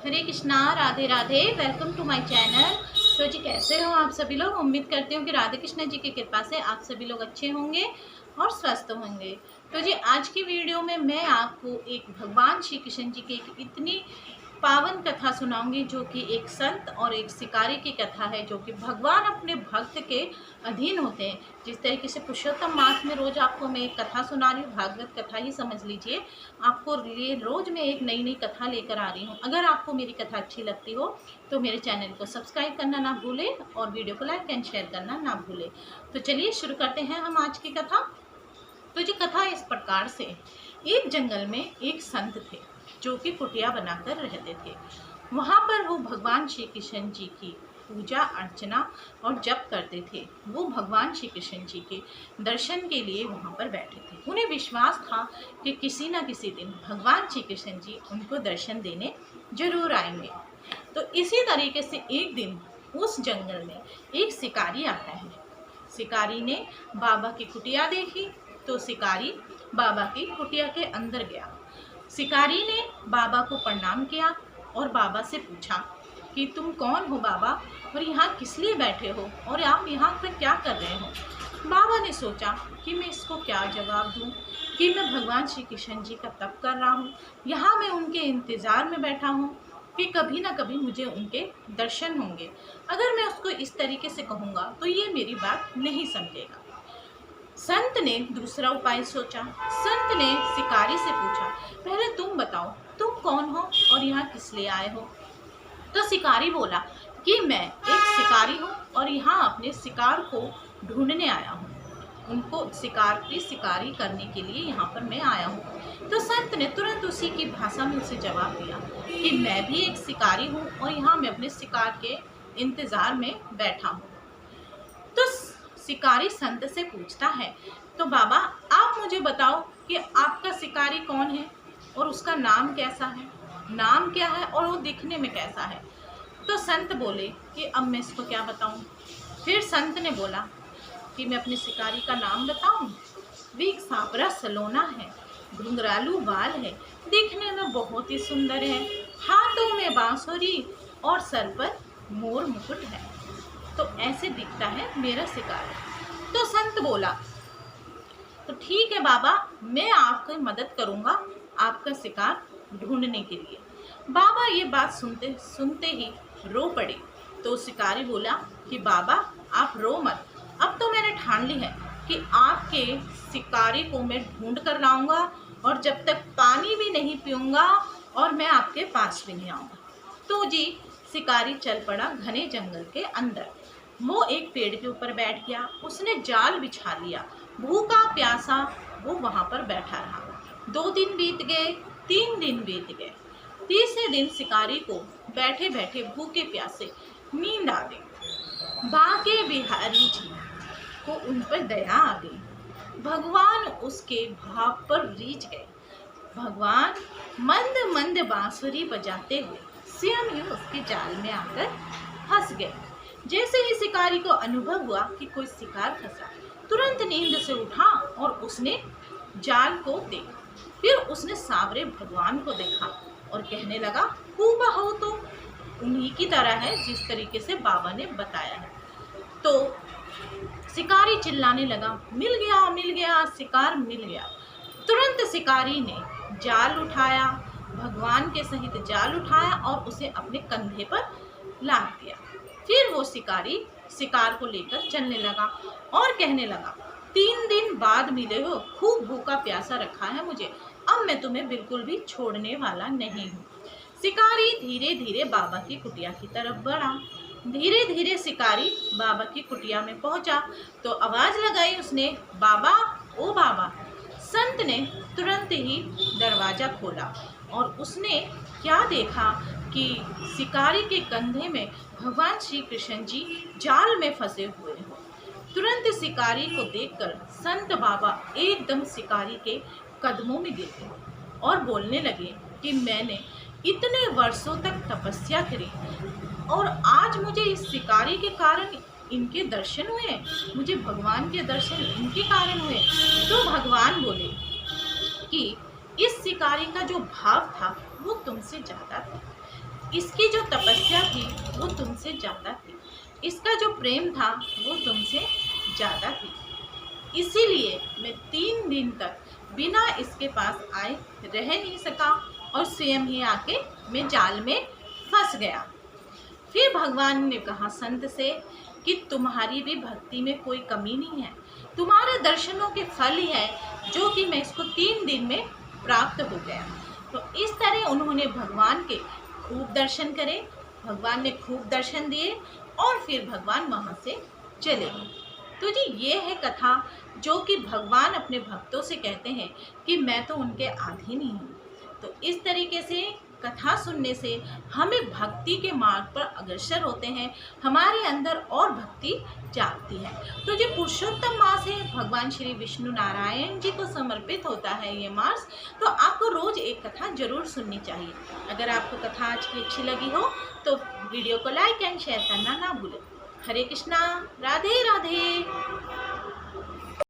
Hare Krishna, Radhe Radhe. Welcome to my channel. तो जी कैसे हो आप सभी लोग। उम्मीद करती हूँ कि राधे कृष्णा जी की कृपा से आप सभी लोग अच्छे होंगे और स्वस्थ होंगे। तो जी आज की वीडियो में मैं आपको एक भगवान श्री कृष्ण जी की एक इतनी पावन कथा सुनाऊंगी जो कि एक संत और एक शिकारी की कथा है, जो कि भगवान अपने भक्त के अधीन होते हैं। जिस तरीके से पुरुषोत्तम मास में रोज आपको मैं एक कथा सुना रही हूँ, भागवत कथा ही समझ लीजिए, आपको लिए रोज मैं एक नई नई कथा लेकर आ रही हूँ। अगर आपको मेरी कथा अच्छी लगती हो तो मेरे चैनल को सब्सक्राइब करना ना भूलें और वीडियो को लाइक एंड शेयर करना ना भूलें। तो चलिए शुरू करते हैं हम आज की कथा। तो जी कथा इस प्रकार से, एक जंगल में एक संत थे जो कि कुटिया बनाकर रहते थे। वहाँ पर वो भगवान श्री कृष्ण जी की पूजा अर्चना और जप करते थे। वो भगवान श्री कृष्ण जी के दर्शन के लिए वहाँ पर बैठे थे। उन्हें विश्वास था कि किसी न किसी दिन भगवान श्री कृष्ण जी उनको दर्शन देने जरूर आएंगे। तो इसी तरीके से एक दिन उस जंगल में एक शिकारी आता है। शिकारी ने बाबा की कुटिया देखी तो शिकारी बाबा की कुटिया के अंदर गया। शिकारी ने बाबा को प्रणाम किया और बाबा से पूछा कि तुम कौन हो बाबा, और यहाँ किस लिए बैठे हो और आप यहाँ पर क्या कर रहे हो। बाबा ने सोचा कि मैं इसको क्या जवाब दूँ, कि मैं भगवान श्री कृष्ण जी का तप कर रहा हूँ, यहाँ मैं उनके इंतज़ार में बैठा हूँ कि कभी ना कभी मुझे उनके दर्शन होंगे। अगर मैं उसको इस तरीके से कहूँगा तो ये मेरी बात नहीं समझेगा। संत ने दूसरा उपाय सोचा। संत ने शिकारी से पूछा, पहले तुम बताओ तुम कौन हो और यहाँ किस लिए आए हो। तो शिकारी बोला कि मैं एक शिकारी हूँ और यहाँ अपने शिकार को ढूंढने आया हूँ, उनको शिकारी करने के लिए यहाँ पर मैं आया हूँ। तो संत ने तुरंत उसी की भाषा में उसे जवाब दिया कि मैं भी एक शिकारी हूँ और यहाँ मैं अपने शिकार के इंतजार में बैठा हूँ। तो शिकारी संत से पूछता है, तो बाबा आप मुझे बताओ कि आपका शिकारी कौन है और उसका नाम कैसा है, नाम क्या है और वो दिखने में कैसा है। तो संत बोले कि अब मैं इसको क्या बताऊं। फिर संत ने बोला कि मैं अपने शिकारी का नाम बताऊं। वीक सापरा सलोना है, घुंघरालू बाल है, दिखने में बहुत ही सुंदर है, हाथों में बांसुरी और सर पर मोर मुकुट है। तो ऐसे दिखता है मेरा शिकार। तो संत बोला, तो ठीक है बाबा, मैं आपकी मदद करूंगा आपका शिकार ढूंढने के लिए। बाबा ये बात सुनते सुनते ही रो पड़े। तो शिकारी बोला कि बाबा आप रो मत, अब तो मैंने ठान ली है कि आपके शिकारी को मैं ढूंढ कर लाऊंगा और जब तक पानी भी नहीं पीऊंगा और मैं आपके पास भी नहीं आऊंगा। तो जी शिकारी चल पड़ा घने जंगल के अंदर। वो एक पेड़ के ऊपर बैठ गया, उसने जाल बिछा लिया, भूखा प्यासा वो वहां पर बैठा रहा। 2 दिन बीत गए, 3 दिन बीत गए। तीसरे दिन शिकारी को बैठे बैठे भूखे प्यासे नींद आ गई। बांके बिहारी जी को उन पर दया आ गई। भगवान उसके भाव पर रीझ गए। भगवान मंद मंद बांसुरी बजाते हुए स्वयं ही उसके जाल में आकर फंस गए। जैसे ही शिकारी को अनुभव हुआ कि कोई शिकार फंसा, तुरंत नींद से उठा और उसने जाल को देखा। फिर उसने सांवरे भगवान को देखा और कहने लगा, हूबहू तो उन्हीं की तरह है जिस तरीके से बाबा ने बताया है। तो शिकारी चिल्लाने लगा, मिल गया शिकार मिल गया। तुरंत शिकारी ने जाल उठाया, भगवान के सहित जाल उठाया और उसे अपने कंधे पर लाद दिया। फिर वो शिकारी शिकार को लेकर चलने लगा और कहने लगा, 3 दिन बाद मिले हो, खूब भूखा प्यासा रखा है मुझे, अब मैं तुम्हें बिल्कुल भी छोड़ने वाला नहीं हूँ। शिकारी धीरे धीरे बाबा की कुटिया की तरफ बढ़ा। धीरे धीरे शिकारी बाबा की कुटिया में पहुंचा तो आवाज लगाई उसने, बाबा ओ बाबा। संत ने तुरंत ही दरवाजा खोला और उसने क्या देखा कि शिकारी के कंधे में भगवान श्री कृष्ण जी जाल में फंसे हुए हैं। तुरंत शिकारी को देखकर संत बाबा एकदम शिकारी के कदमों में गिर गए और बोलने लगे कि मैंने इतने वर्षों तक तपस्या करी और आज मुझे इस शिकारी के कारण इनके दर्शन हुए, मुझे भगवान के दर्शन इनके कारण हुए। तो भगवान बोले कि इस शिकारी का जो भाव था वो तुमसे ज़्यादा था, इसकी जो तपस्या थी वो तुमसे ज़्यादा थी, इसका जो प्रेम था वो तुमसे ज़्यादा थी, इसीलिए मैं 3 दिन तक बिना इसके पास आए रह नहीं सका और स्वयं ही आके मैं जाल में फंस गया। फिर भगवान ने कहा संत से कि तुम्हारी भी भक्ति में कोई कमी नहीं है, तुम्हारे दर्शनों के फल ही है जो कि मैं इसको 3 दिन में प्राप्त हो गया। तो इस तरह उन्होंने भगवान के खूब दर्शन करे, भगवान ने खूब दर्शन दिए और फिर भगवान वहाँ से चले गए। तो जी ये है कथा जो कि भगवान अपने भक्तों से कहते हैं कि मैं तो उनके अधीन ही हूँ। तो इस तरीके से कथा सुनने से हमें भक्ति के मार्ग पर अग्रसर होते हैं, हमारे अंदर और भक्ति जागती है। तो जो पुरुषोत्तम मास है भगवान श्री विष्णु नारायण जी को समर्पित होता है ये मास, तो आपको रोज एक कथा जरूर सुननी चाहिए। अगर आपको कथा आज की अच्छी लगी हो तो वीडियो को लाइक एंड शेयर करना ना भूलें। हरे कृष्णा, राधे राधे।